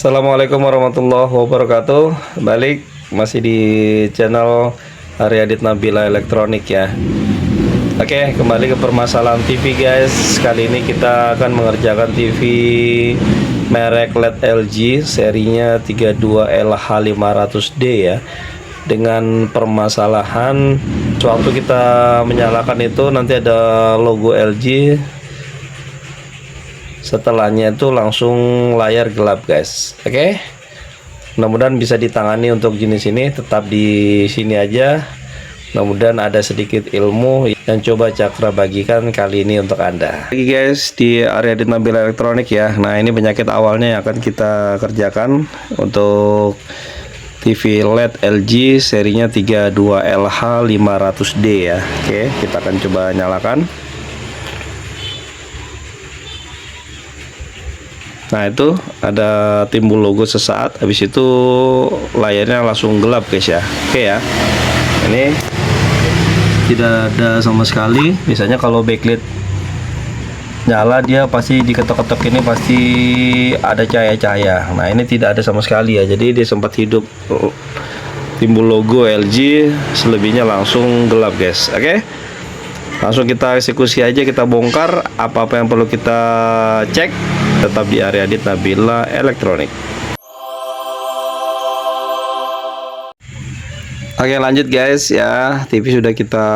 Assalamualaikum warahmatullahi wabarakatuh. Balik masih di channel Aryadit Nabila Elektronik ya. Oke, kembali ke permasalahan TV guys. Kali ini kita akan mengerjakan TV merek LED LG serinya 32LH500D ya. Dengan permasalahan waktu kita menyalakan itu nanti ada logo LG, setelahnya itu langsung layar gelap guys. Oke, mudah-mudahan bisa ditangani untuk jenis ini. Tetap di sini aja, mudah-mudahan ada sedikit ilmu yang coba Cakra bagikan kali ini untuk anda lagi guys di Aryadit Nabila Elektronik ya. Nah, ini penyakit awalnya yang akan kita kerjakan untuk TV LED LG serinya 32LH500D ya. Oke, kita akan coba nyalakan. Nah, itu ada timbul logo sesaat, habis itu layarnya langsung gelap guys ya. Oke ya, ini tidak ada sama sekali. Biasanya kalau backlit nyala dia pasti diketok-ketok ini pasti ada cahaya-cahaya. Nah, ini tidak ada sama sekali ya, jadi dia sempat hidup timbul logo LG, selebihnya langsung gelap guys. Oke, langsung kita eksekusi aja, kita bongkar apa-apa yang perlu kita cek. Tetap di Aryadit Nabila Elektronik. Oke, lanjut guys ya. TV sudah kita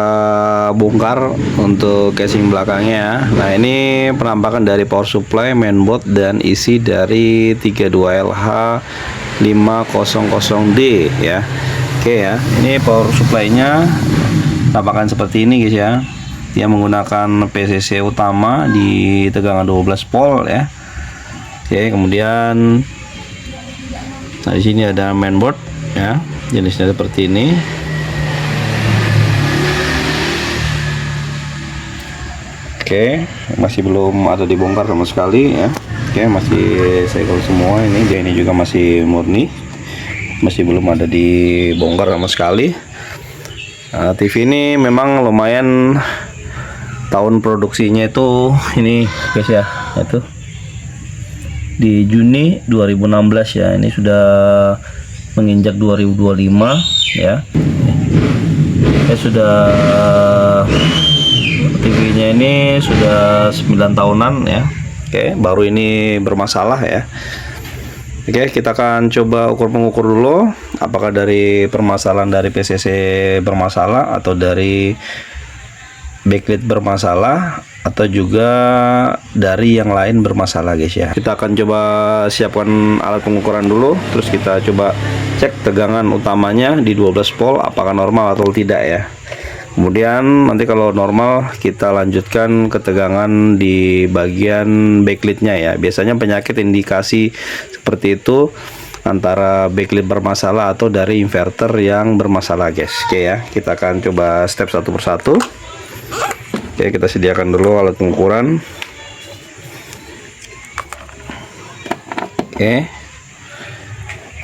bongkar untuk casing belakangnya. Nah, ini penampakan dari power supply, mainboard, dan isi dari 32LH500D ya. Oke ya, ini power supply-nya tampakan seperti ini guys ya. Dia menggunakan PCC utama di tegangan 12 volt ya. Oke, kemudian nah di sini ada mainboard ya, jenisnya seperti ini. Oke, masih belum ada dibongkar sama sekali ya. Oke, masih segel semua ini. Dia ini juga masih murni, masih belum ada dibongkar sama sekali. Nah, TV ini memang lumayan, tahun produksinya itu ini guys ya, itu di Juni 2016 ya. Ini sudah menginjak 2025 ya. Sudah TV-nya ini sudah 9 tahunan ya. Oke, baru ini bermasalah ya. Oke, kita akan coba mengukur dulu apakah dari permasalahan dari PCC bermasalah, atau dari backlit bermasalah, atau juga dari yang lain bermasalah guys ya. Kita akan coba siapkan alat pengukuran dulu, terus kita coba cek tegangan utamanya di 12 volt apakah normal atau tidak ya. Kemudian nanti kalau normal kita lanjutkan ke tegangan di bagian backlitnya ya. Biasanya penyakit indikasi seperti itu antara backlit bermasalah atau dari inverter yang bermasalah guys. Oke ya, kita akan coba step satu persatu. Oke, kita sediakan dulu alat pengukuran. Oke,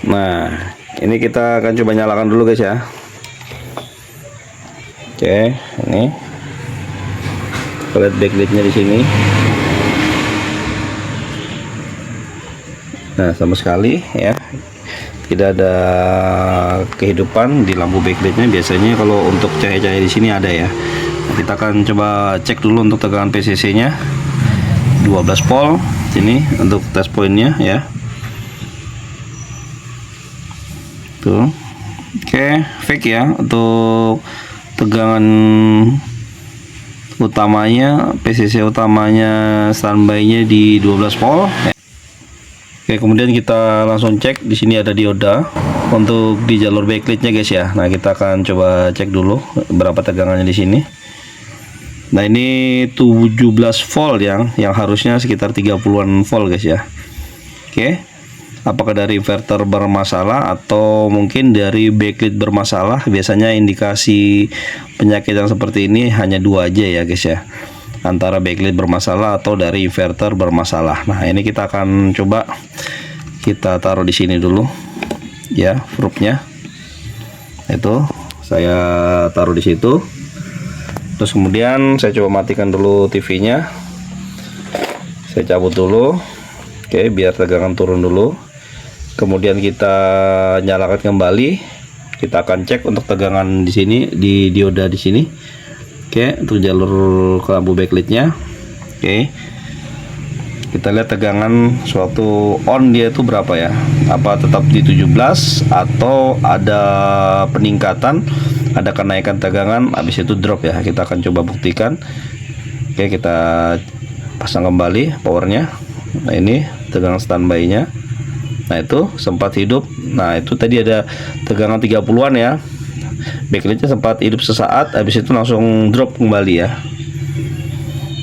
nah ini kita akan coba nyalakan dulu guys ya. Oke, ini lihat backlitnya di sini. Nah, sama sekali ya tidak ada kehidupan di lampu backlitnya. Biasanya kalau untuk cahaya-cahaya di sini ada ya. Kita akan coba cek dulu untuk tegangan PCC nya 12 volt ini untuk test pointnya ya. Tuh, oke, fake ya. Untuk tegangan utamanya, PCC utamanya standby-nya di 12 volt. Oke, kemudian kita langsung cek. Di sini ada dioda untuk di jalur backlitnya guys ya. Nah, kita akan coba cek dulu berapa tegangannya di sini. Nah, ini 17 volt yang harusnya sekitar 30-an volt guys ya. Oke, apakah dari inverter bermasalah atau mungkin dari backlit bermasalah? Biasanya indikasi penyakit yang seperti ini hanya dua aja ya guys ya, antara backlit bermasalah atau dari inverter bermasalah. Nah, ini kita akan coba kita taruh di sini dulu ya, probe-nya. Itu saya taruh di situ. Terus kemudian saya coba matikan dulu TV-nya. Saya cabut dulu. Oke, biar tegangan turun dulu. kemudian kita nyalakan kembali. Kita akan cek untuk tegangan di sini, di dioda di sini. Oke, untuk jalur ke lampu backlightnya. Oke, kita lihat tegangan suatu on dia itu berapa ya, apa tetap di 17 atau ada peningkatan, ada kenaikan tegangan, habis itu drop ya. Kita akan coba buktikan. Oke, kita pasang kembali powernya. Nah, ini tegangan standby nya. Nah, itu sempat hidup. Nah, itu tadi ada tegangan 30-an ya. Backlightnya sempat hidup sesaat, habis itu langsung drop kembali ya.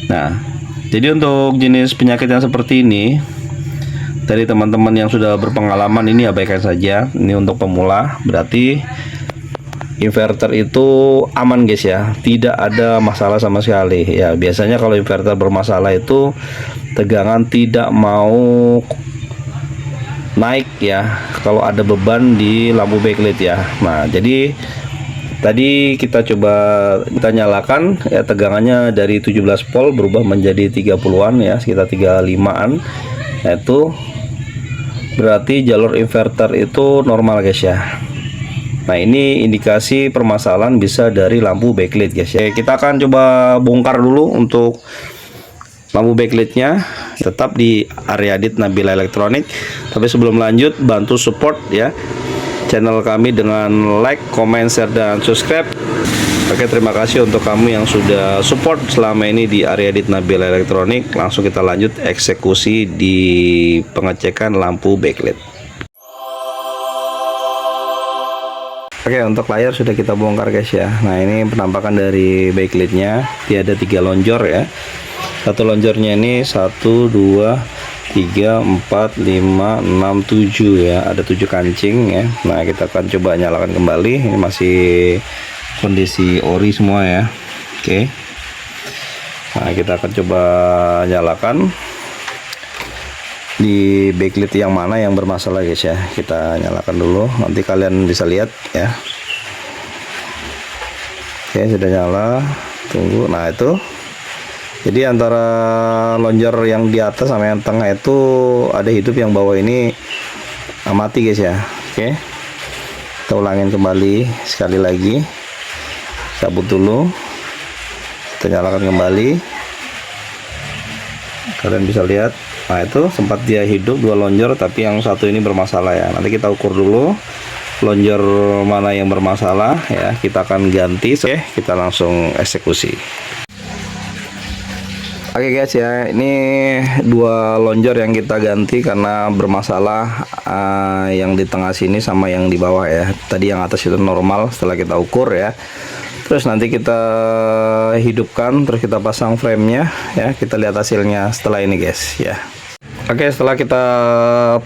Nah, jadi untuk jenis penyakit yang seperti ini, dari teman-teman yang sudah berpengalaman ini abaikan saja. Ini untuk pemula, berarti inverter itu aman guys ya, tidak ada masalah sama sekali ya. Biasanya kalau inverter bermasalah itu tegangan tidak mau naik ya, kalau ada beban di lampu backlight ya. Nah, jadi tadi kita coba kita nyalakan ya, tegangannya dari 17 volt berubah menjadi 30-an ya, sekitar 35-an. Nah, itu berarti jalur inverter itu normal guys ya. Nah, ini indikasi permasalahan bisa dari lampu backlight guys ya. Kita akan coba bongkar dulu untuk lampu backlightnya, tetap di Aryadit Nabila Elektronik. Tapi sebelum lanjut, bantu support ya channel kami dengan like, comment, share, dan subscribe. Oke, terima kasih untuk kamu yang sudah support selama ini di Aryadit Nabila Elektronik. Langsung kita lanjut eksekusi di pengecekan lampu backlight. Oke, untuk layar sudah kita bongkar guys ya. Nah, ini penampakan dari backlightnya. Dia ada 3 lonjor ya. Satu lonjornya ini 1, 2, 3, 4, 5, 6, 7 ya. Ada 7 kancing ya. Nah, kita akan coba nyalakan kembali. Ini masih kondisi ori semua ya. Oke. Nah, kita akan coba nyalakan di backlight yang mana yang bermasalah guys ya. Kita nyalakan dulu, nanti kalian bisa lihat ya. Oke, sudah nyala. Tunggu. Nah, itu jadi antara lonjor yang di atas sama yang tengah itu ada hidup, yang bawah ini mati guys ya. Oke, kita ulangin kembali sekali lagi, cabut dulu, kita nyalakan kembali. Kalian bisa lihat, nah itu sempat dia hidup 2 lonjor, tapi yang satu ini bermasalah ya. Nanti kita ukur dulu lonjor mana yang bermasalah ya, kita akan ganti. Oke, kita langsung eksekusi. Oke guys ya, ini 2 lonjor yang kita ganti karena bermasalah, yang di tengah sini sama yang di bawah ya. Tadi yang atas itu normal setelah kita ukur ya. Terus nanti kita hidupkan, terus kita pasang framenya ya. Kita lihat hasilnya setelah ini guys ya. Oke, setelah kita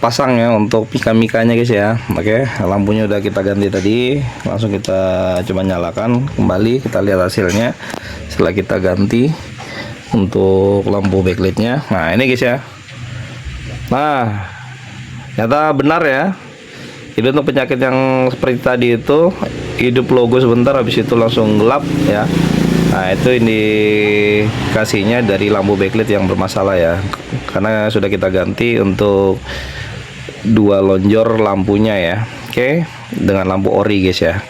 pasang ya untuk mika-mikanya guys ya. Oke, lampunya udah kita ganti tadi. Langsung kita coba nyalakan kembali, kita lihat hasilnya setelah kita ganti untuk lampu backlightnya. Nah, ini guys ya. Nah, ternyata benar ya. Itu untuk penyakit yang seperti tadi itu, hidup logo sebentar habis itu langsung gelap ya. Nah, itu indikasinya dari lampu backlight yang bermasalah ya. Karena sudah kita ganti untuk 2 lonjor lampunya ya. Oke, dengan lampu ori guys ya.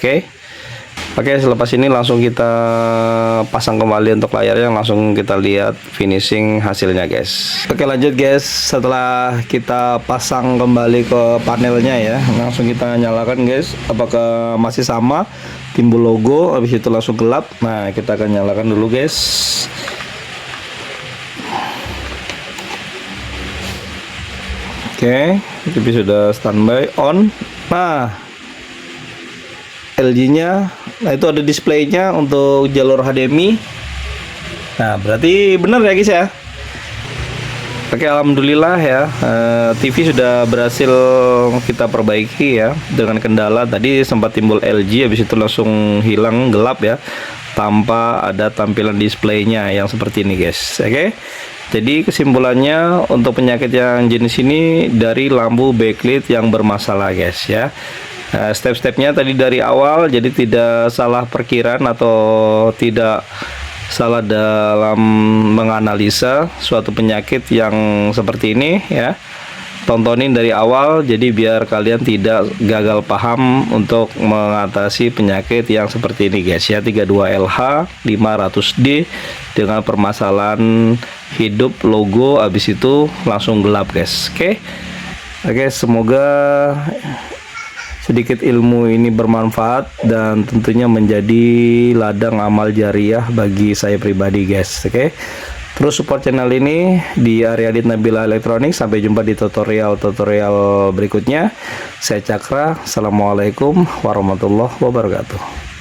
Oke, selepas ini langsung kita pasang kembali untuk layarnya, langsung kita lihat finishing hasilnya guys. Oke, lanjut guys. Setelah kita pasang kembali ke panelnya ya, langsung kita nyalakan guys. Apakah masih sama timbul logo, habis itu langsung gelap. Nah, kita akan nyalakan dulu guys. Oke, TV sudah standby on. Nah, LG-nya, nah itu ada displaynya untuk jalur HDMI. Nah, berarti benar ya guys ya. Oke, alhamdulillah ya, TV sudah berhasil kita perbaiki ya. Dengan kendala tadi sempat timbul LG, habis itu langsung hilang gelap ya, tanpa ada tampilan displaynya yang seperti ini guys. Oke, jadi kesimpulannya untuk penyakit yang jenis ini dari lampu backlight yang bermasalah guys ya. Step-stepnya tadi dari awal, jadi tidak salah perkiraan atau tidak salah dalam menganalisa suatu penyakit yang seperti ini ya. tontonin dari awal, jadi biar kalian tidak gagal paham untuk mengatasi penyakit yang seperti ini guys ya. 32LH 500D dengan permasalahan hidup logo, habis itu langsung gelap guys. Oke, semoga sedikit ilmu ini bermanfaat dan tentunya menjadi ladang amal jariah bagi saya pribadi guys. Terus support channel ini di Aryadit Nabila Elektronik. Sampai jumpa di tutorial berikutnya. Saya Cakra. Assalamualaikum warahmatullahi wabarakatuh.